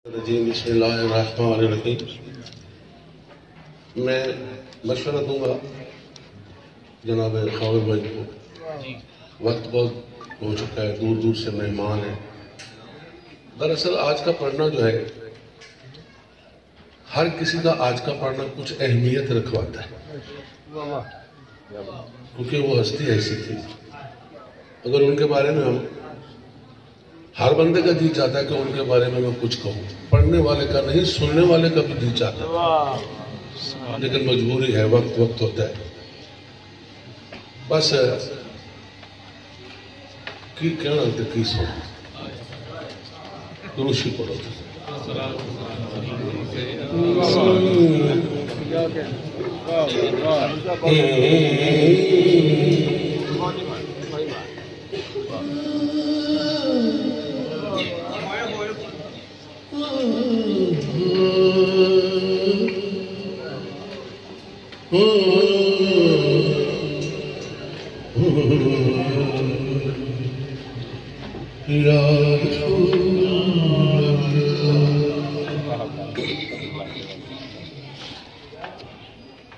بسم اللہ الرحمن الرحیم۔ میں مشورہ دوں گا جناب خاور بھائی کو، وقت بہت ہو چکا ہے، دور دور سے مہمان ہیں۔ دراصل آج کا پڑھنا جو ہے ہر کسی کا آج کا پڑھنا کچھ اہمیت رکھواتا ہے، کیونکہ وہ ہستی ایسی تھی۔ اگر ان کے بارے میں ہم ہر بندے کا جی چاہتا ہے کہ ان کے بارے میں کچھ کہوں، پڑھنے والے کا نہیں، سننے والے کا بھی جی چاہتا ہے، لیکن مجبوری ہے، وقت ہوتا ہے۔ بس کی کہنا تھا، کی سو دروشی پڑھو تھا۔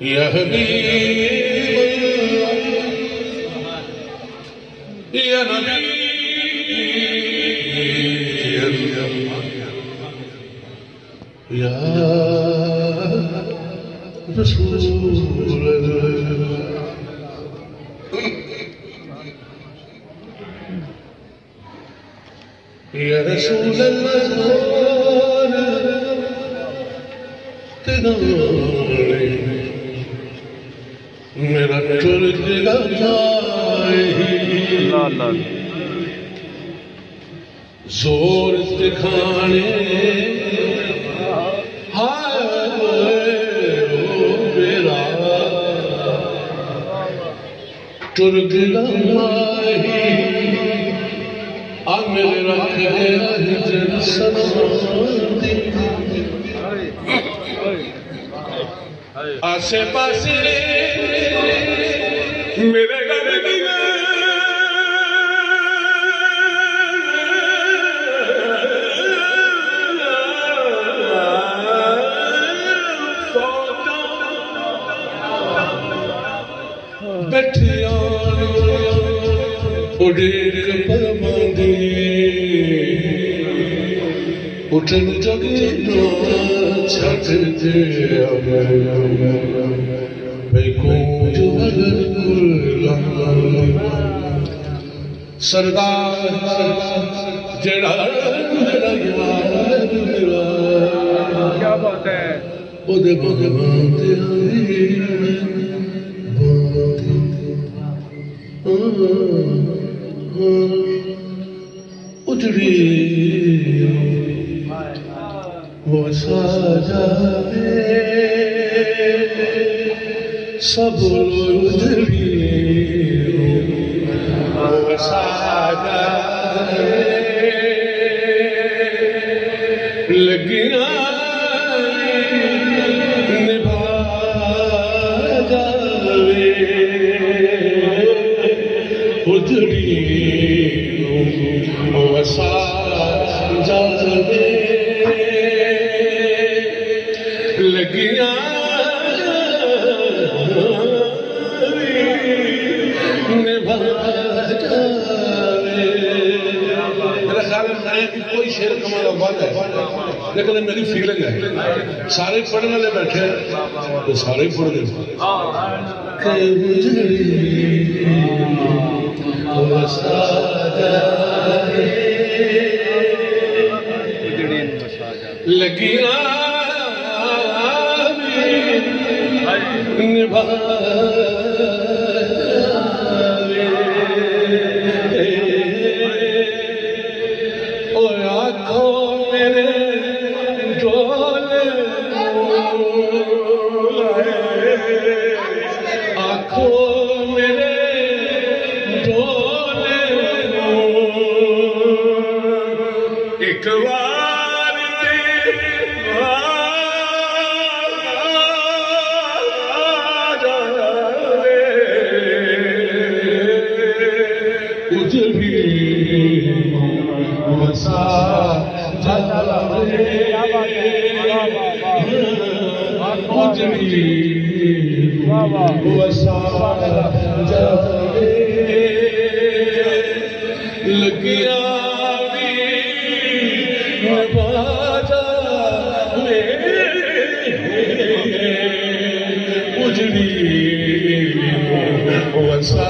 یا حبیب یا نبی یا رسول یا رسول اللہ میرا ٹر گیا ماہی زور دکھانے میرا ٹر گیا ماہی میرا ہجر سناندی آسے پاسے میرے گھر دیا بیٹھے اڑیک پرماندی اٹھن جگی چھٹ دے بھئی کون جو سردار جڑا میرا یار میرا کیا بات ہے او دے باندے آئی اجڑی وہ ساجاوے سب اجڑی وہ ساجاوے لگیاں نبھا جاوے اجڑی وہ ساجاوے لگیاں نبھا جاوے۔ میرا خیال ہے کہ کوئی شعر کمالا بات ہے، لیکن میری فیلنگ ہے سارے پڑھنے والے بیٹھے تو سارے پڑھ گئے کہ اجڑی وہ ساجاوے لگیاں نبھا او آنکھوں میرے ڈولے آنکھوں میرے ڈولے ایک بار اجڑی وسا جاوے لگیا بھی نباجا اجڑی وسا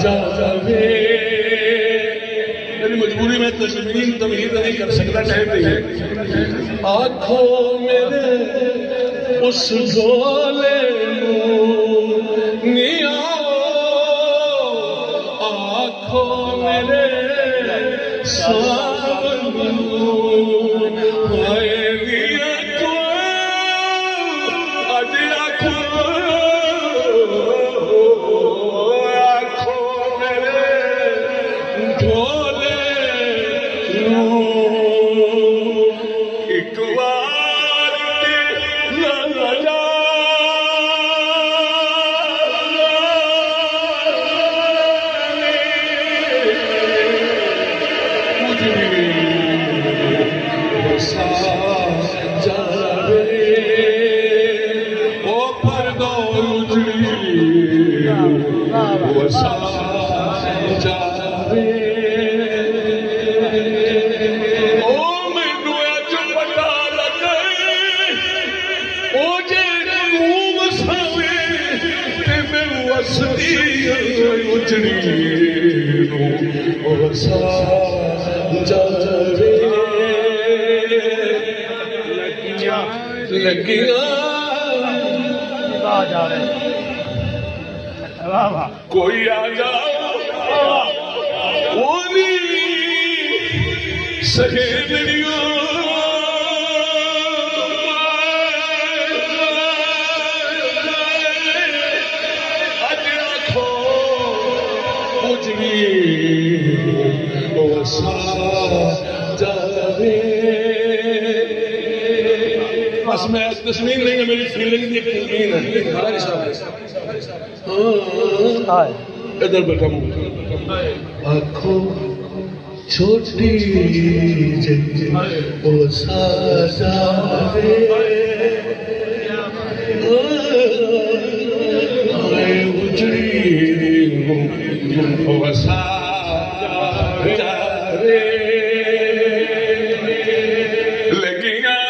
جاوے. میری مجبوری میں تشبیہ تمہید نہیں کر سکتا، ٹائم نہیں ہے. آنکھوں میرے اس ڈھولے نیا، آنکھوں میرے سامن آئے لیا تو آج آنکھوں میرے ڈھولے ایک بار لگا کوئی آ جاؤ وہ نہیں سہیلیاں اج آنکھوں اجڑی وسا جاوے. بس میں تسمین نہیں ہے، میری فیلنگ بھی تسمین ہے. ادھر بیٹھا ہوں. آنکھوں چھوٹی وسا جاوے اجڑی وسا جاوے لگیاں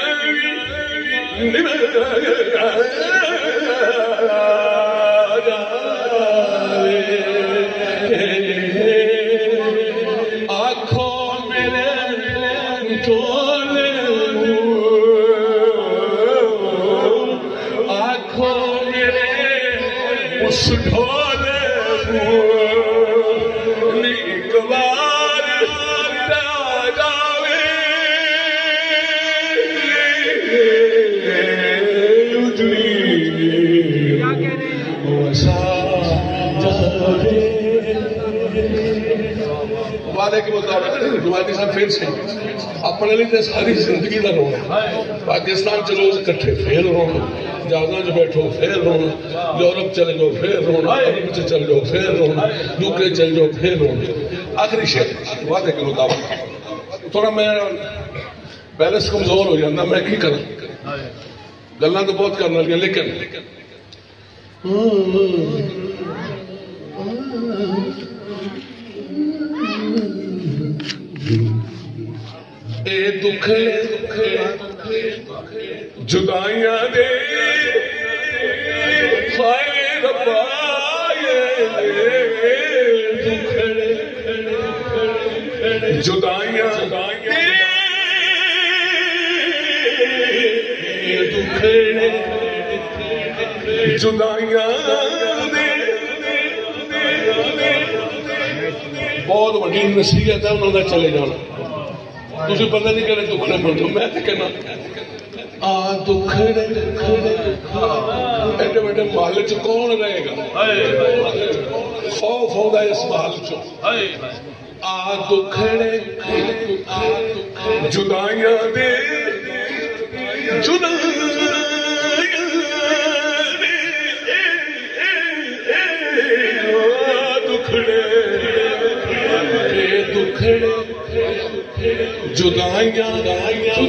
کے مطابق جماعتی صاحب پھر سے اپنے لیے ساری زندگی کا رونا. پاکستان چلو کٹھے پھر رونا، جہازاں جو بیٹھو پھر رونا، یورپ چلے جاؤ پھر رونا، عرب چل جاؤ پھر رونا، یوکے چل جاؤ پھر رونا. آخری شعر وعدے کے مطابق تھوڑا میں بیلنس کمزور ہو جاتا، میں کی کروں، گلاں تو بہت کرنا لگا، لیکن اے دکھے جدائیاں دے خائے ربا دکھڑے جدائیاں دے دکھڑے جدائیاں دے. بہت بڑی نصیحت ہے انہوں نے چلے جانا. تجھے پتہ نہیں کہ دکھڑے بندو میں تو کہنا دکھڑے ایڈے بڑے محل چ کون رہے گا؟ خوف ہوگا اس محل چ. دکھڑے جدائیاں دے جدائیاں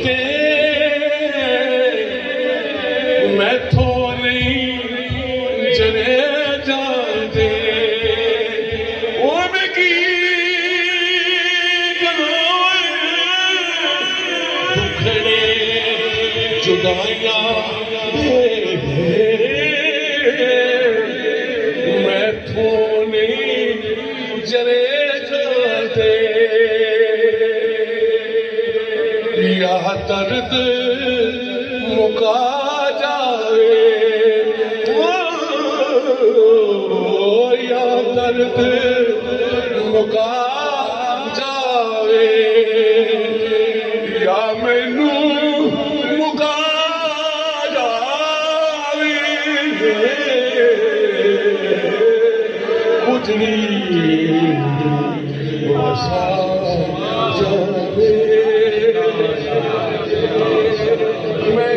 دے میں جدائیاں میں تھوڑی جلے جاتے یا درد مکا جاوے یا درد مکا جاوے یا مینوں مکا جاوے اجڑی وسا جاوے میں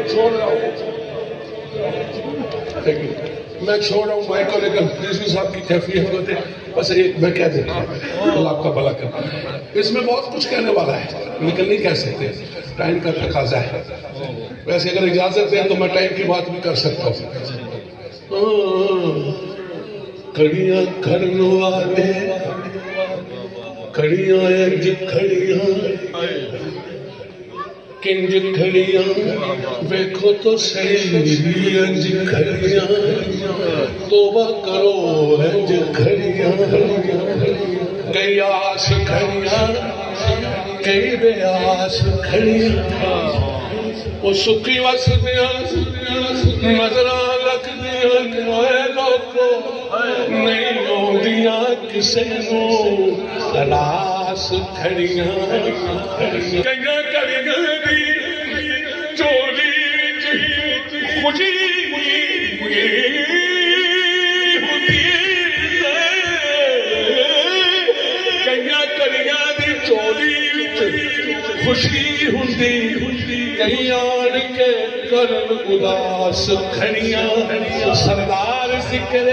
چھوڑ رہا ہوں مائک کو، لیکن ریزوی صاحب کی کیفیت ہوتے بس ایک میں کہہ دیتا ہوں، اللہ آپ کا بھلا کرے۔ اس میں بہت کچھ کہنے والا ہے لیکن نہیں کہہ سکتے، ٹائم کا تقاضا ہے۔ ویسے اگر اجازت دیں تو میں ٹائم کی بات بھی کر سکتا ہوں۔ کڑیاں کرن والے کڑیاں انج کھڑیاں کنج کھڑیاں ویکھو تو صحیح انج کھڑیاں توبہ کرو انج کھڑیاں کئی آس کھڑیاں کئی بے آس کھڑیاں وہ سکی وسدیاں نظراں لگدیاں اے لوکو نہیں آؤندیاں کسے نوں راس کھڑیاں کئیاں کڑیاں دی چولی خوشی ہوندی کئیاں کڑیاں دی چولی خوشی ہوندی کئی آن کے کرن اداس کھڑیاں سردار ذکر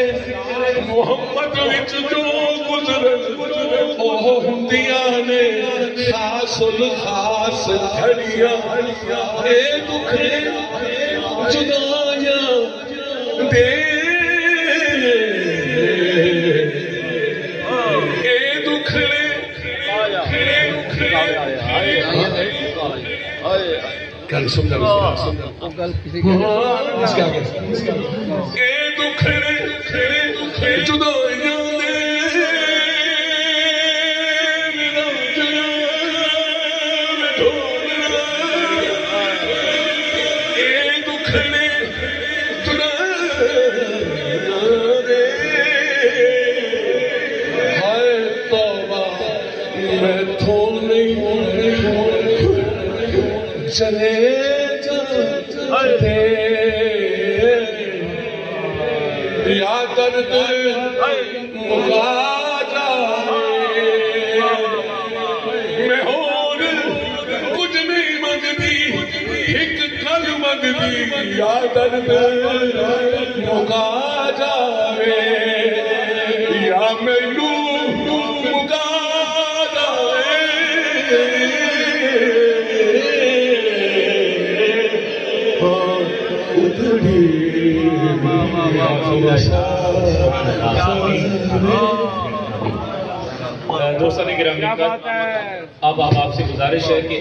محمد وچ جو گزرن او ہوندیاں نے خاص الخاص کھڑیاں اے دکھے جدائیاں دے اے دکھڑے گل سمجھا اے دکھڑے جدائیاں دے چلے جاتے یا درد مکا جائے میں ہور کچھ نہیں منگدی ایک کل منگدی یا درد مکا جائے یا مینوں مکا جائے دوستان گرامی، اب آپ سے گزارش ہے کہ